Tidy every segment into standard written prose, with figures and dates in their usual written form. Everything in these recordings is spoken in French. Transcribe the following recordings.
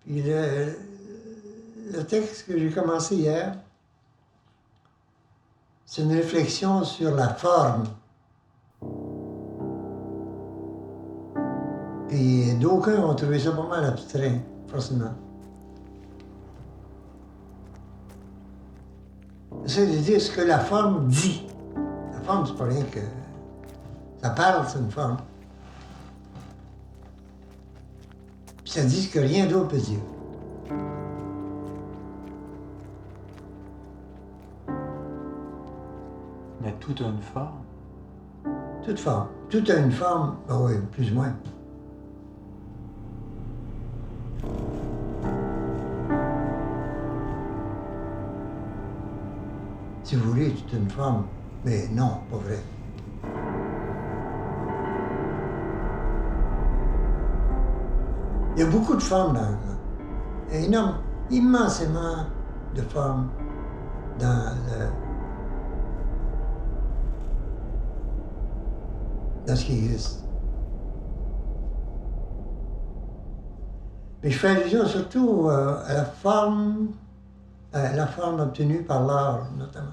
Puis le texte que j'ai commencé hier, c'est une réflexion sur la forme. Puis d'aucuns ont trouvé ça pas mal abstrait, forcément. J'essaie de dire ce que la forme dit. La forme, c'est pas rien que... Ça parle, c'est une forme. Puis ça dit ce que rien d'autre peut dire. Mais tout a une forme. Toute forme. Tout a une forme, ben oui, plus ou moins. Si vous voulez, tout a une forme. Mais non, pas vrai. Il y a beaucoup de formes dans le... Énorme, immensément de formes dans ce qui existe. Mais je fais allusion surtout à la forme obtenue par l'art, notamment.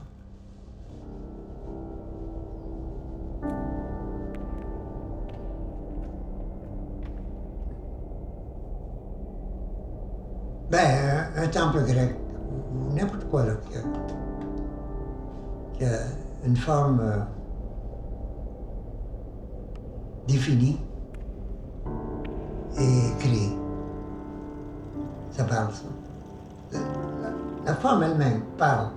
Ben, un temple grec, ou n'importe quoi, là, qui a une forme définie et créée. Ça parle, ça. La forme elle-même parle.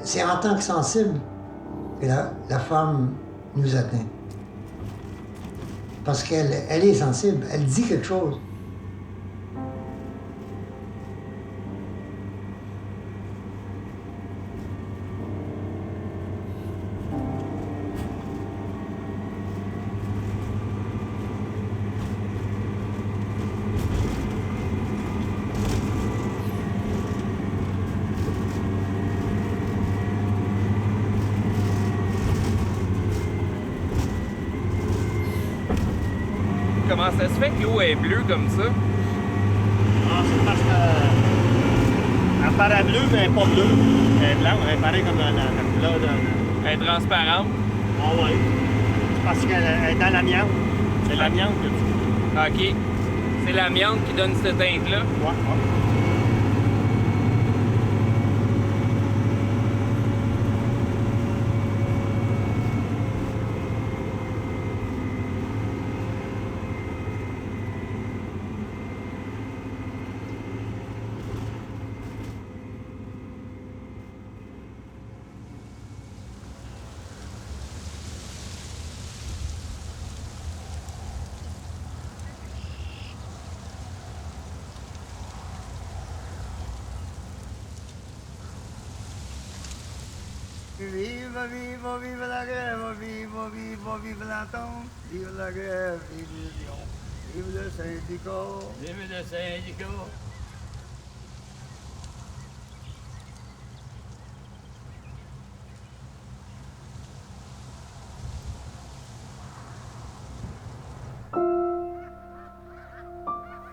C'est en tant que sensible que la forme nous atteint. Parce qu'elle est sensible, elle dit quelque chose. Comment ça se fait que l'eau est bleue comme ça? Ah, c'est parce que. Elle paraît bleue, mais elle n'est pas bleue. Elle est blanche, elle paraît comme la couleur de. Elle est transparente. Ah oui. C'est parce qu'elle est dans l'amiante. C'est l'amiante que tu. OK. C'est l'amiante qui donne cette teinte-là. Ouais, ouais. Viva, viva, viva la grève, viva, viva, viva l'entente, vive la grève, vive l'union, vive le syndicat. Vive le syndicat.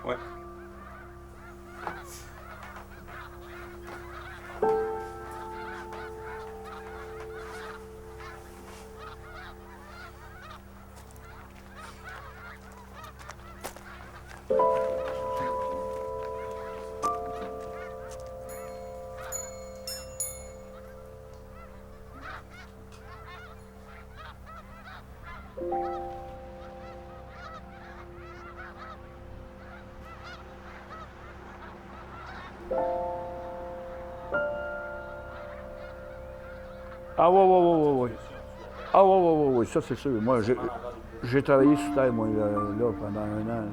Ouais. Ah ouais. Ah ouais, ça c'est sûr. Moi, j'ai travaillé sur terre, moi, là, pendant 1 an. Là.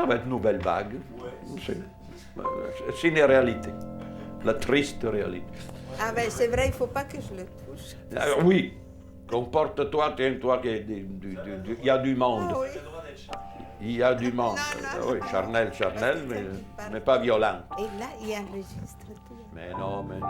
Ça va être une nouvelle vague. C'est une réalité. La triste réalité. Ah ben c'est vrai, il faut pas que je le touche. Oui. Comporte-toi, tiens-toi, il y a du monde. Ah oui. Il y a du monde. Non. Oui, charnel, mais pas violent. Et là, il enregistre tout. Mais non, mais non.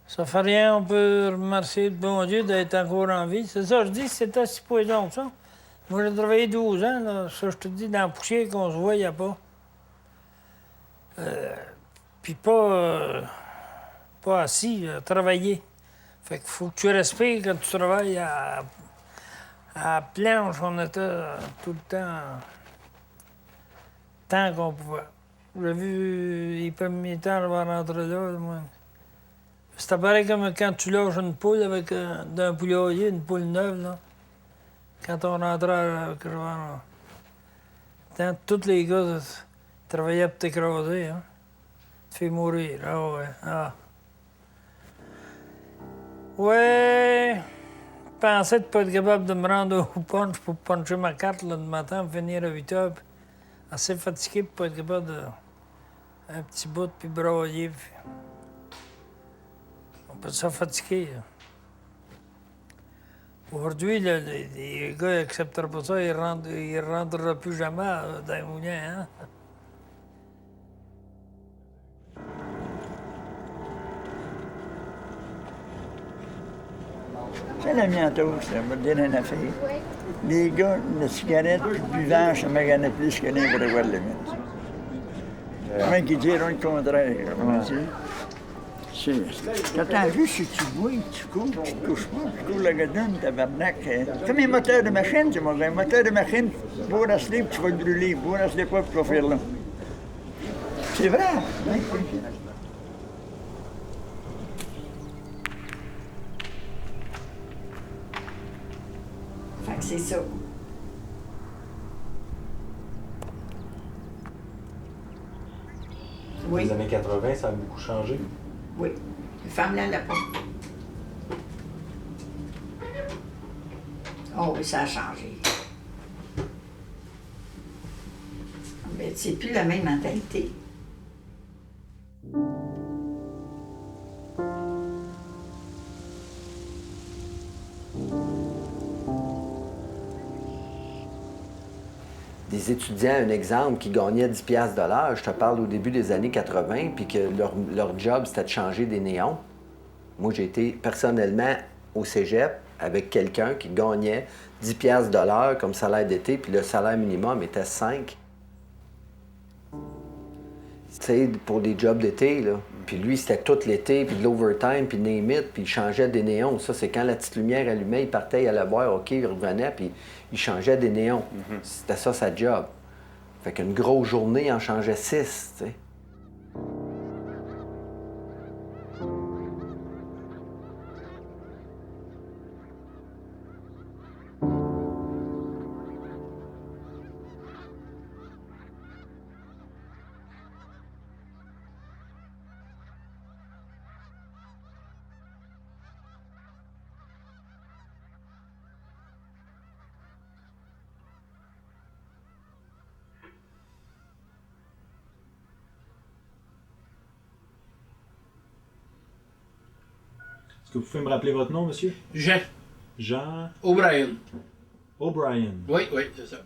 Ça fait rien, on peut remercier le bon Dieu d'être encore en vie. C'est ça, je dis, c'était si poison, ça. Moi, j'ai travaillé 12 ans, là. Ça, je te dis, dans la poussière qu'on se voyait pas. Puis pas assis, travailler. Fait qu'il faut que tu respires quand tu travailles à la planche. On était tout le temps, tant qu'on pouvait. J'ai vu les premiers temps, je vais rentrer là, moi. C'était pareil comme quand tu lâches une poule avec d'un poulailler, une poule neuve, là. Quand on rentrait avec le vent, là. Tous les gars travaillaient pour t'écraser, hein. Tu fais mourir, ah ouais, ah. Ouais, je pensais de pas être capable de me rendre au punch pour puncher ma carte là, le matin, finir à 8 heures. Assez fatigué pour pas être capable de... un petit bout, puis brailler. Puis... on peut se fatiguer. Là. Aujourd'hui, les gars n'accepteront pas ça, ils ne rentreront plus jamais dans les moulins. Hein? C'est l'amiantose, ça va te dire une affaire. Les gars, la cigarette puis le buvant, ça m'a gagné plus que n'importe quoi de limite. Même qui diront le contraire, comment dire. Quand t'as vu, si tu bois, tu cours, tu te couches pas, tu cours la gadonne, tabarnak. Comme un moteur de machine, tu vois. Un moteur de machine, bois à se tu vas le brûler. Bois à se pas, tu vas faire là. C'est vrai. Hein? Fait que c'est ça. Oui. Les années 80, ça a beaucoup changé. Oui. Les femmes là, là-bas. Oh oui, ça a changé. Mais c'est plus la même mentalité. Des étudiants, un exemple, qui gagnaient 10 piastres de l'heure, je te parle au début des années 80, puis que leur job, c'était de changer des néons. Moi, j'ai été personnellement au cégep avec quelqu'un qui gagnait 10 piastres de l'heure comme salaire d'été, puis le salaire minimum était 5. Tu sais, pour des jobs d'été, là. Puis lui, c'était tout l'été, puis de l'overtime, puis name it, puis il changeait des néons. Ça, c'est quand la petite lumière allumait, il partait, il allait voir, OK, il revenait, puis il changeait des néons. C'était ça, sa job. Fait qu'une grosse journée, il en changeait 6, tu sais. Est-ce que vous pouvez me rappeler votre nom, monsieur? Jean. Jean O'Brien. O'Brien. Oui, c'est ça.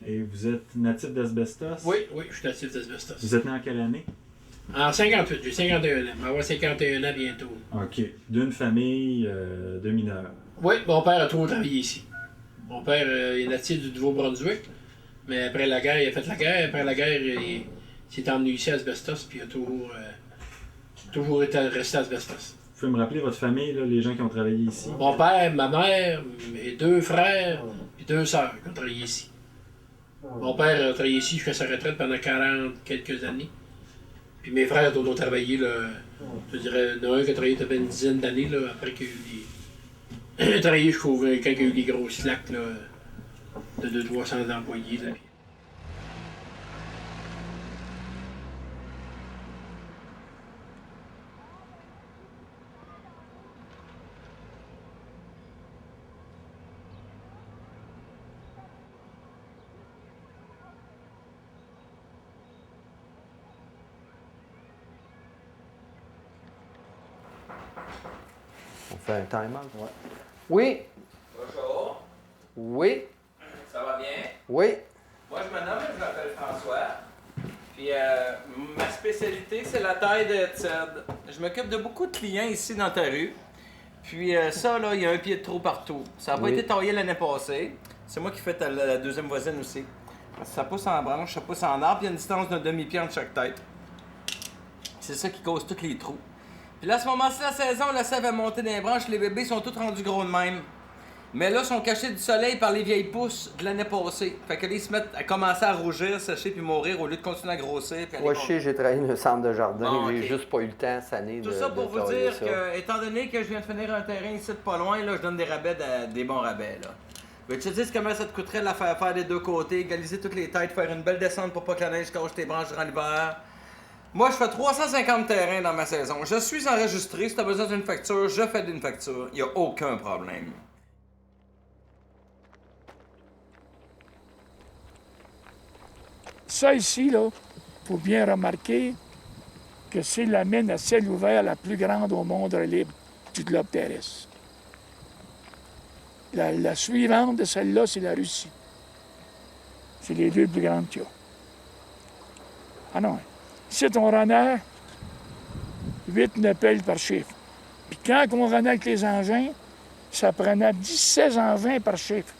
Et vous êtes natif d'Asbestos? Oui, je suis natif d'Asbestos. Vous êtes né en quelle année? En 58, j'ai 51 ans. Je vais avoir 51 ans bientôt. OK. D'une famille de mineurs? Oui, mon père a trop travaillé ici. Mon père est natif du Nouveau-Brunswick, mais après la guerre, il a fait la guerre. Après la guerre, il s'est emmené ici à Asbestos, puis il a toujours été resté à Asbestos. Vous pouvez me rappeler votre famille, là, les gens qui ont travaillé ici? Mon père, ma mère, mes 2 frères et 2 sœurs qui ont travaillé ici. Mon père a travaillé ici jusqu'à sa retraite pendant 40 quelques années. Puis mes frères ont travaillé, là, je dirais, il y en a un qui a travaillé depuis une dizaine d'années, là, après qu'il y a eu il a travaillé jusqu'au quand il y a eu des grosses slacks, là, de 200-300 employés. Là. On fait un time-out? Ouais. Oui? Bonjour. Oui? Ça va bien? Oui? Moi, je me nomme, je m'appelle François. Puis, ma spécialité, c'est la taille de TED. Je m'occupe de beaucoup de clients ici dans ta rue. Puis, ça, là, il y a un pied de trop partout. Ça n'a pas été taillé l'année passée. C'est moi qui fais la deuxième voisine aussi. Ça pousse en branche, ça pousse en arbre, puis il y a une distance d'un demi-pied entre chaque tête. C'est ça qui cause tous les trous. Puis là, à ce moment-ci de la saison, la sève est montée dans les branches, les bébés sont tous rendus gros de même. Mais là, ils sont cachés du soleil par les vieilles pousses de l'année passée. Fait que là, ils se mettent à commencer à rougir, sécher puis mourir au lieu de continuer à grossir. Moi, je sais, j'ai travaillé dans un centre de jardin. Bon, J'ai ok. juste pas eu le temps cette année Tout de ça pour vous tailler dire ça. que, étant donné que je viens de finir un terrain ici de pas loin, là, je donne des rabais, des bons rabais, là. Veux-tu te dire comment ça te coûterait de la faire des 2 côtés, égaliser toutes les têtes, faire une belle descente pour pas que la neige cache tes branches durant l'hiver? Moi, je fais 350 terrains dans ma saison. Je suis enregistré. Si tu as besoin d'une facture, je fais d'une facture. Il n'y a aucun problème. Ça ici, là, faut bien remarquer que c'est la mine à ciel ouvert la plus grande au monde libre du globe terrestre. La suivante de celle-là, c'est la Russie. C'est les 2 plus grandes qu'il y a. Ah non, ici, on renait 8-9 pelles par chiffre. Puis quand on renait avec les engins, ça prenait 16 engins par chiffre.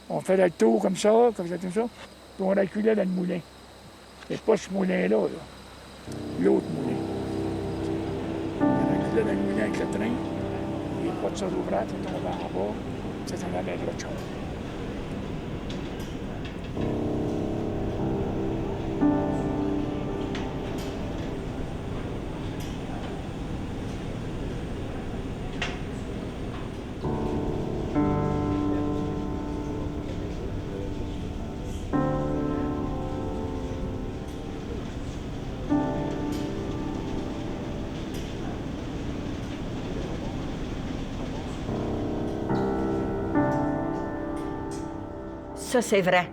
On faisait le tour comme ça, puis on reculait dans le moulin. C'est pas ce moulin-là, là. L'autre moulin. On reculait dans le moulin avec le train, les portes sont ouvertes, on tombait en bas, ça s'en allait de l'autre chose. Ça, c'est vrai.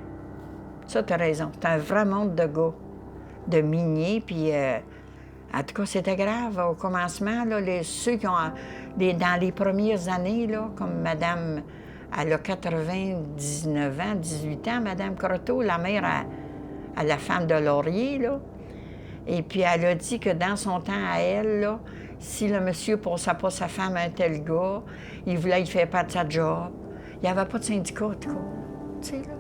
Ça, tu as raison. C'est un vrai monde de gars, de miniers. Puis, en tout cas, c'était grave. Au commencement, là, ceux qui ont, dans les premières années, là, comme Madame, elle a 99 ans, 18 ans, Madame Croteau, la mère à la femme de Laurier, là. Et puis, elle a dit que dans son temps à elle, là, si le monsieur ne passait pas sa femme à un tel gars, il voulait y faire pas de sa job. Il n'y avait pas de syndicat, en tout cas. Tu sais, là.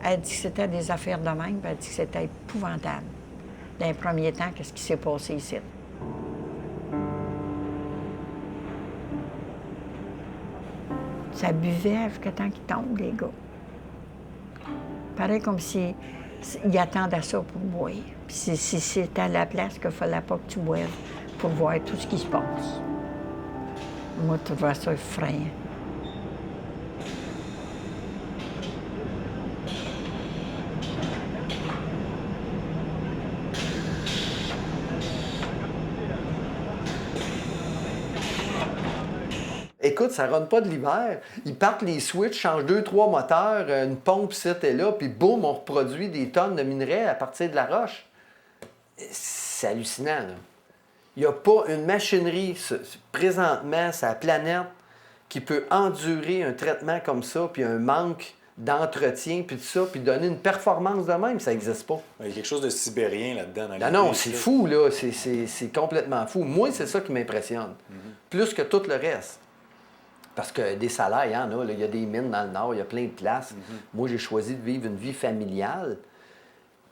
Elle dit que c'était des affaires de même, puis elle dit que c'était épouvantable. Dans les premiers temps, qu'est-ce qui s'est passé ici? Ça buvait jusqu'à temps qu'ils tombent, les gars. Pareil comme si ils attendaient ça pour boire. Puis si c'était à la place qu'il ne fallait pas que tu boives pour voir tout ce qui se passe. Moi, je trouvais ça effrayant. Écoute, ça ne run pas de l'hiver. Ils partent les switches, changent 2-3 moteurs, une pompe ici et là, puis boum, on reproduit des tonnes de minerais à partir de la roche. C'est hallucinant, là. Il n'y a pas une machinerie présentement sur la planète qui peut endurer un traitement comme ça, puis un manque d'entretien, puis tout ça, puis donner une performance de même, ça n'existe pas. Il y a quelque chose de sibérien là-dedans. Non, c'est fou, là. C'est complètement fou. Moi, c'est ça qui m'impressionne. Plus que tout le reste. Parce que des salaires, il y en a. Là. Il y a des mines dans le Nord, il y a plein de places. Moi, j'ai choisi de vivre une vie familiale.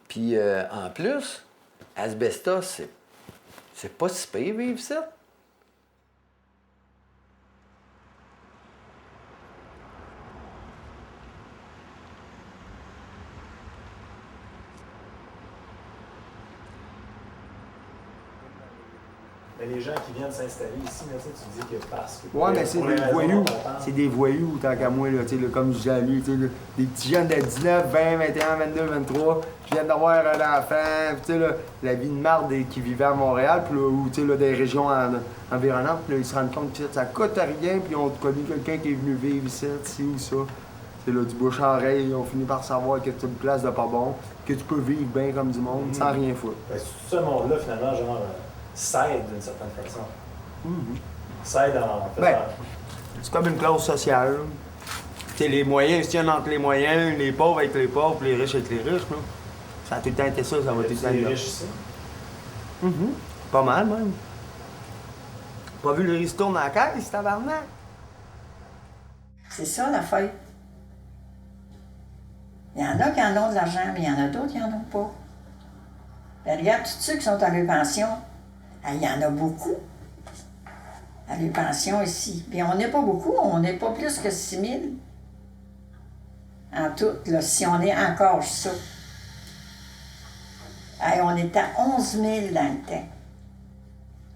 Puis, en plus, asbestos, c'est pas si pire vivre ça. Mais les gens qui viennent s'installer ici, là, tu dis que parce que... Ouais, mais c'est des voyous. C'est des voyous, tant qu'à moi, là, comme je disais à lui, des petits jeunes de 19, 20, 21, 22, 23, qui viennent d'avoir un enfant, puis la vie de marde qui vivait à Montréal, puis là, ou là, des régions environnantes, puis là, ils se rendent compte que ça coûte rien, puis ils ont connu quelqu'un qui est venu vivre ici ou ça. C'est là, du bouche à oreille, ils ont fini par savoir que c'est une place de pas bon, que tu peux vivre bien comme du monde, sans rien foutre. Ben, tout ce monde-là, finalement, genre, s'aide d'une certaine façon. S'aide en faisant... Ben, c'est comme une classe sociale. Les moyens se tiennent entre les moyens, les pauvres avec les pauvres, puis les riches avec les riches. Là. Ça a tout le temps été ça, ça va tout le temps être les là. riches ici? Pas mal, même. Pas vu le ristourne dans la caisse, tabarnak? C'est ça, la fête. Il y en a qui en ont de l'argent, mais il y en a d'autres qui n'en ont pas. Ben, regarde, tous ceux qui sont à leur pension, il y en a beaucoup à leur pension ici. Puis on n'est pas beaucoup, on n'est pas plus que 6 000 en tout, là, si on est encore ça. On était à 11 000 dans le temps.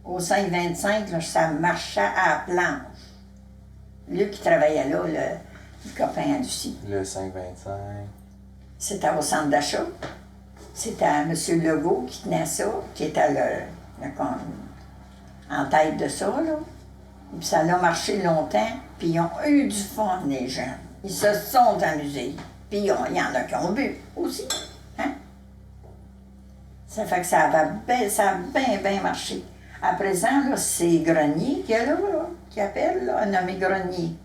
Au 5,25, là, ça marchait à la planche. Lui qui travaillait là, le copain à Lucie. Le 5,25. C'était au centre d'achat. C'était M. Legault qui tenait ça, qui était en tête de ça, là. Et puis ça a marché longtemps, puis ils ont eu du fun, les gens. Ils se sont amusés. Puis il y en a qui ont bu aussi. Hein? Ça fait que ça a bien marché. À présent, là, c'est Grenier qui est là, qui appelle, là, nommé Grenier.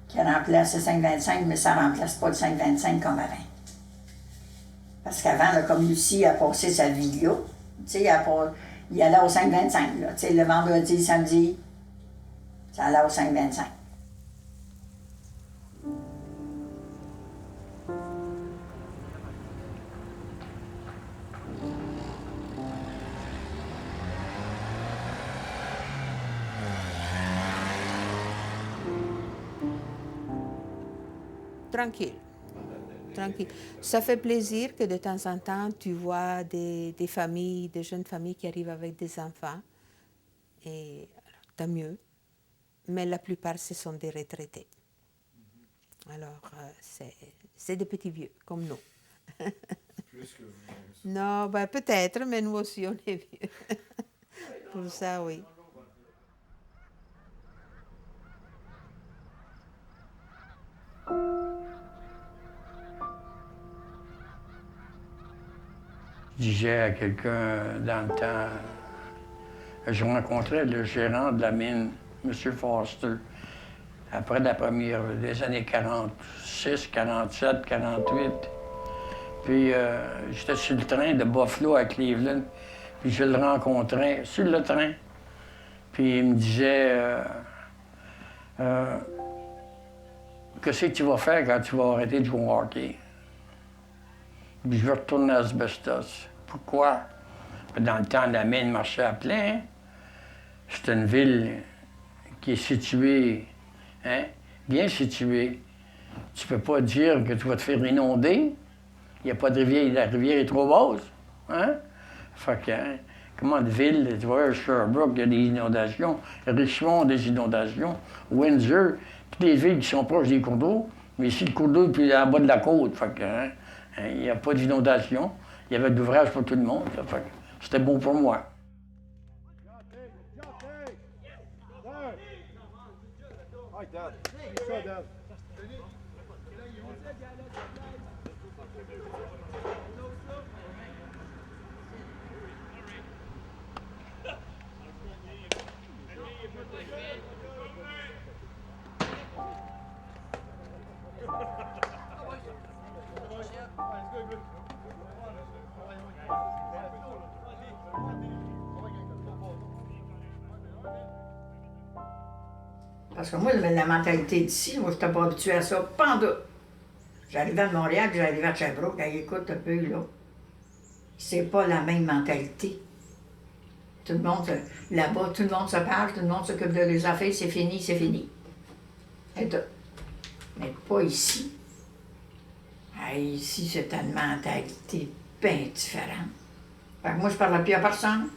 Qui remplace le 5,25, mais ça ne remplace pas le 5,25 comme avant. Parce qu'avant, là, comme Lucie a passé sa vie là, tu sais, il allait au 5,25, là. Tu sais, le vendredi, samedi, ça allait au 5,25. Tranquille. Tranquille. Ça fait plaisir que de temps en temps, tu vois des familles, des jeunes familles qui arrivent avec des enfants. Et tant mieux. Mais la plupart, ce sont des retraités. Alors, c'est des petits vieux, comme nous. Plus que vous. Non, ben, peut-être, mais nous aussi, on est vieux. Pour ça, oui. Je disais à quelqu'un dans le temps, je rencontrais le gérant de la mine, M. Foster, après la première des années 46, 47, 48. Puis j'étais sur le train de Buffalo à Cleveland, puis je le rencontrais sur le train. Puis il me disait qu'est-ce que tu vas faire quand tu vas arrêter de jouer au hockey? Puis je vais retourner à Asbestos. Pourquoi? Dans le temps, la mine marchait à plein. C'est une ville qui est située, hein, bien située. Tu peux pas dire que tu vas te faire inonder. Il n'y a pas de rivière, la rivière est trop basse. Hein? Fait que, hein, comment de ville, tu vois, Sherbrooke, il y a des inondations. Richmond, des inondations. Windsor, toutes les villes qui sont proches des cours d'eau. Mais ici, le cours d'eau est en bas de la côte. Fait que, hein, il n'y a pas d'inondation. Il y avait de l'ouvrage pour tout le monde. Fait que c'était bon pour moi. Parce que moi, la mentalité d'ici, moi, je n'étais pas habituée à ça, pas en doute. J'arrivais de Montréal, puis j'arrivais à Sherbrooke, écoute un peu, là. C'est pas la même mentalité. Tout le monde, là-bas, tout le monde se parle, tout le monde s'occupe de leurs affaires, c'est fini, c'est fini. Et tout. Mais pas ici. Ici, c'est une mentalité bien différente. Fait que moi, je parlais plus à personne.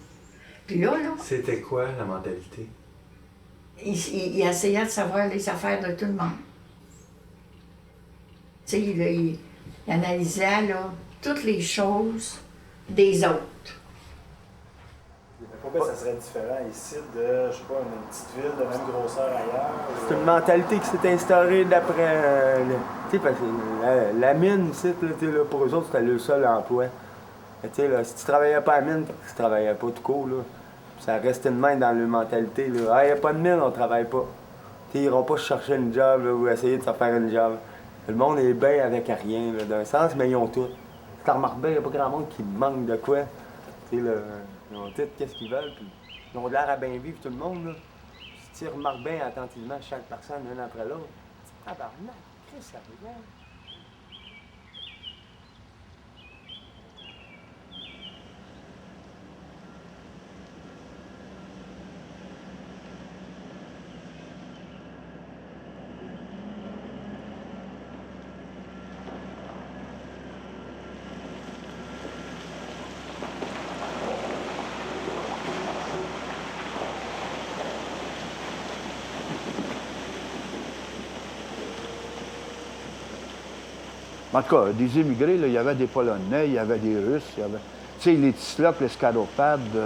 Puis là. C'était quoi la mentalité? Il essayait de savoir les affaires de tout le monde. Tu sais, il analysait, là, toutes les choses des autres. Pourquoi ça serait différent ici de, je sais pas, une petite ville de même grosseur ailleurs? C'est une mentalité qui s'est instaurée d'après... tu sais, parce que la mine, ici, là, pour eux autres, c'était le seul emploi. Tu sais, là, si tu travaillais pas à la mine, tu travaillais pas tout court, là. Ça restait de même dans leur mentalité, là. Ah, y a pas de mine, on travaille pas. Tu sais, ils iront pas chercher une job, là, ou essayer de se faire une job. Le monde est bien avec rien, là, d'un sens, mais ils ont tout. Si tu remarques bien, il n'y a pas grand monde qui manque de quoi. Tu sais, là, ils ont tout qu'est-ce qu'ils veulent, puis ils ont l'air à bien vivre tout le monde, là. Si tu remarques bien attentivement chaque personne, l'une après l'autre, tabarnak, qu'est-ce que ça regarde? En tout cas, des immigrés, là, il y avait des Polonais, il y avait des Russes, il y avait... Tu sais, les Tislop, les Scaropades,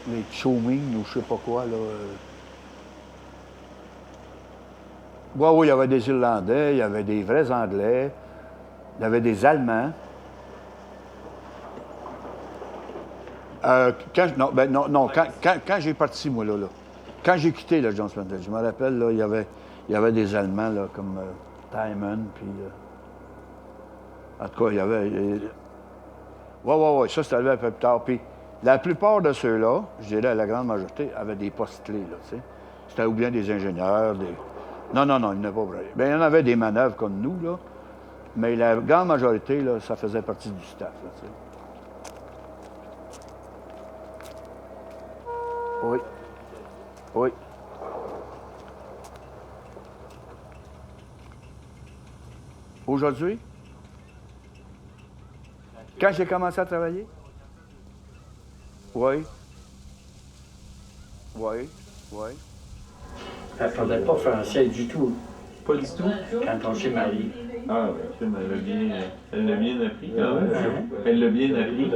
les Tchouming ou je sais pas quoi, là. Oui, il y avait des Irlandais, il y avait des vrais Anglais, il y avait des Allemands. Quand j'ai parti, moi, là. Quand j'ai quitté le Jones Mountain, je me rappelle, là, il y avait des Allemands, là, comme Timon, puis... En tout cas, il y avait... Oui, ça, c'est arrivé un peu plus tard. Puis la plupart de ceux-là, je dirais la grande majorité, avaient des postes clés, là, tu sais. C'était ou bien des ingénieurs, des... Non, il n'y en a pas vrai. Bien, il y en avait des manœuvres comme nous, là. Mais la grande majorité, là, ça faisait partie du staff, là, tu sais. Oui. Aujourd'hui? Quand j'ai commencé à travailler? Oui. Elle ne parlait pas français du tout. Pas du tout? Quand on s'est mariés. Ah, oui, elle l'a bien appris. Elle l'a bien appris.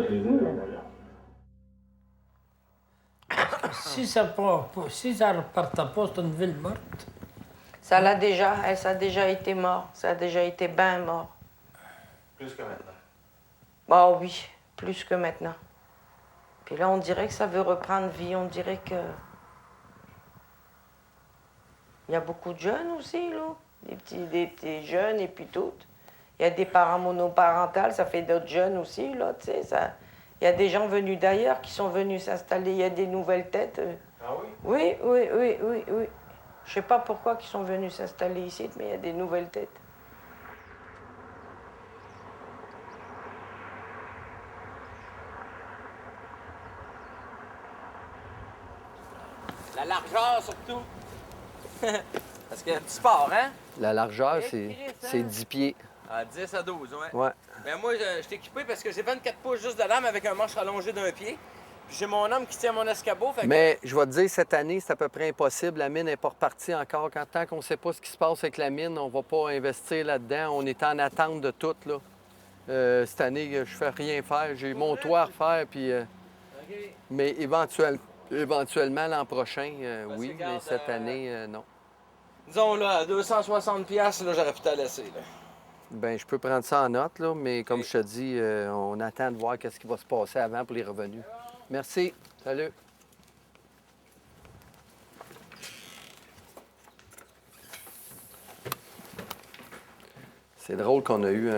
Si ça ne repartait pas, c'est une ville morte. Ça a déjà été mort. Ça a déjà été bien mort. Plus que maintenant. Bah oui, plus que maintenant. Puis là, on dirait que ça veut reprendre vie. On dirait que... Il y a beaucoup de jeunes aussi, là. Des petits jeunes et puis tout. Il y a des parents monoparentales, ça fait d'autres jeunes aussi, là, tu sais. Il y a des gens venus d'ailleurs qui sont venus s'installer. Il y a des nouvelles têtes. Ah oui? Oui. Je sais pas pourquoi ils sont venus s'installer ici, mais il y a des nouvelles têtes. La largeur, surtout. Parce qu'il y a du sport, hein? La largeur, c'est 10 pieds. Ah, 10 à 12, ouais. Ouais. Ben moi, je suis équipé parce que j'ai 24 pouces juste de lame avec un manche allongé d'un pied. Puis j'ai mon homme qui tient mon escabeau. Fait Mais je vais te dire, cette année, c'est à peu près impossible. La mine n'est pas repartie encore. Tant qu'on ne sait pas ce qui se passe avec la mine, on ne va pas investir là-dedans. On est en attente de tout, là. Cette année, je fais rien faire. J'ai mon toit à refaire, puis... Mais éventuellement, l'an prochain, oui. Mais cette année, non. Disons, là, à 260$, là, j'aurais pu te laisser, là. Bien, je peux prendre ça en note, là, mais comme je te dis, on attend de voir qu'est-ce qui va se passer avant pour les revenus. Merci. Salut. C'est drôle qu'on a eu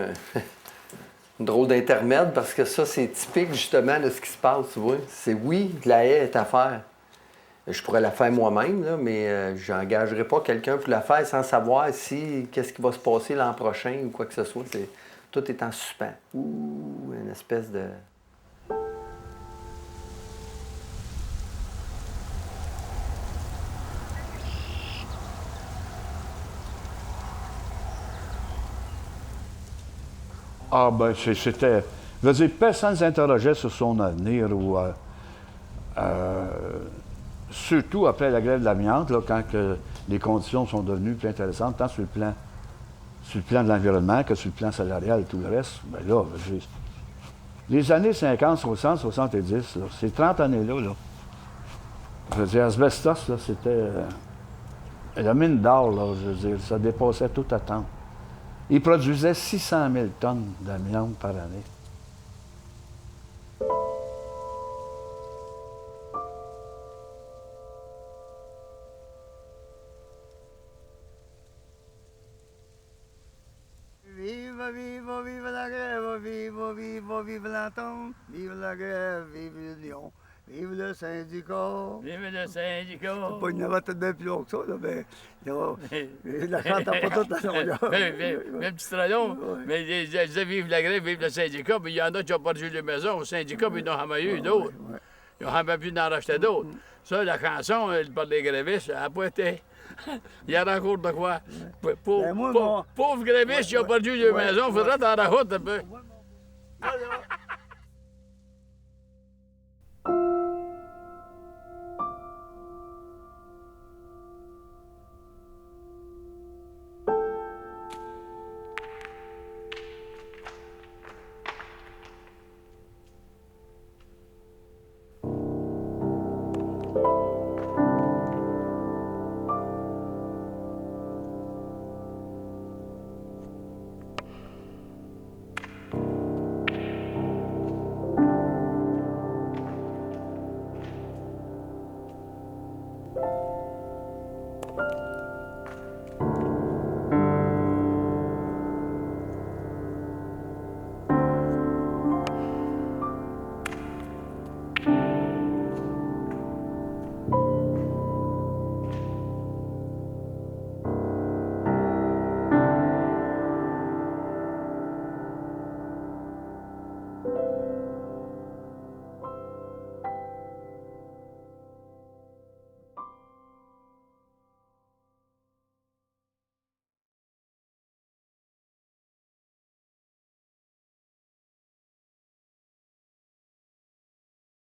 une drôle d'intermède parce que ça, c'est typique justement de ce qui se passe, tu vois. C'est oui, la haie est à faire, Je pourrais la faire moi-même, là, mais j'engagerai pas quelqu'un pour la faire sans savoir qu'est-ce qui va se passer l'an prochain ou quoi que ce soit. Tout est en suspens. Ouh, une espèce de... Ah, ben, c'était... Je veux dire, personne ne s'interrogeait sur son avenir ou... surtout après la grève de l'amiante, là, quand les conditions sont devenues plus intéressantes, tant sur le plan de l'environnement que sur le plan salarial et tout le reste. Bien là, les années 50, 60, 70, là, ces 30 années-là, là, je veux dire, Asbestos, là, c'était la mine d'or, là, je veux dire, ça dépassait toute attente. Ils produisaient 600 000 tonnes d'amiante par année. Vive, vive, vive la grève, vive, vive, vive l'entente, vive la grève, vive l'union, vive le syndicat. Vive le syndicat. C'est pas une note bien plus long que ça, là, mais la chante pas toute la longueur. Même petit traillon, mais ils disaient vive la grève, vive le syndicat, mais il y en a qui ont perdu les maisons au syndicat, puis ils n'ont jamais eu d'autres. Ils n'ont jamais pu en racheter d'autres. Ça, la chanson, par les grévistes, elle n'a pas été. Il y a encore de quoi. Pauvre gréviste qui a perdu les maisons, il faudrait t'en raconter un peu.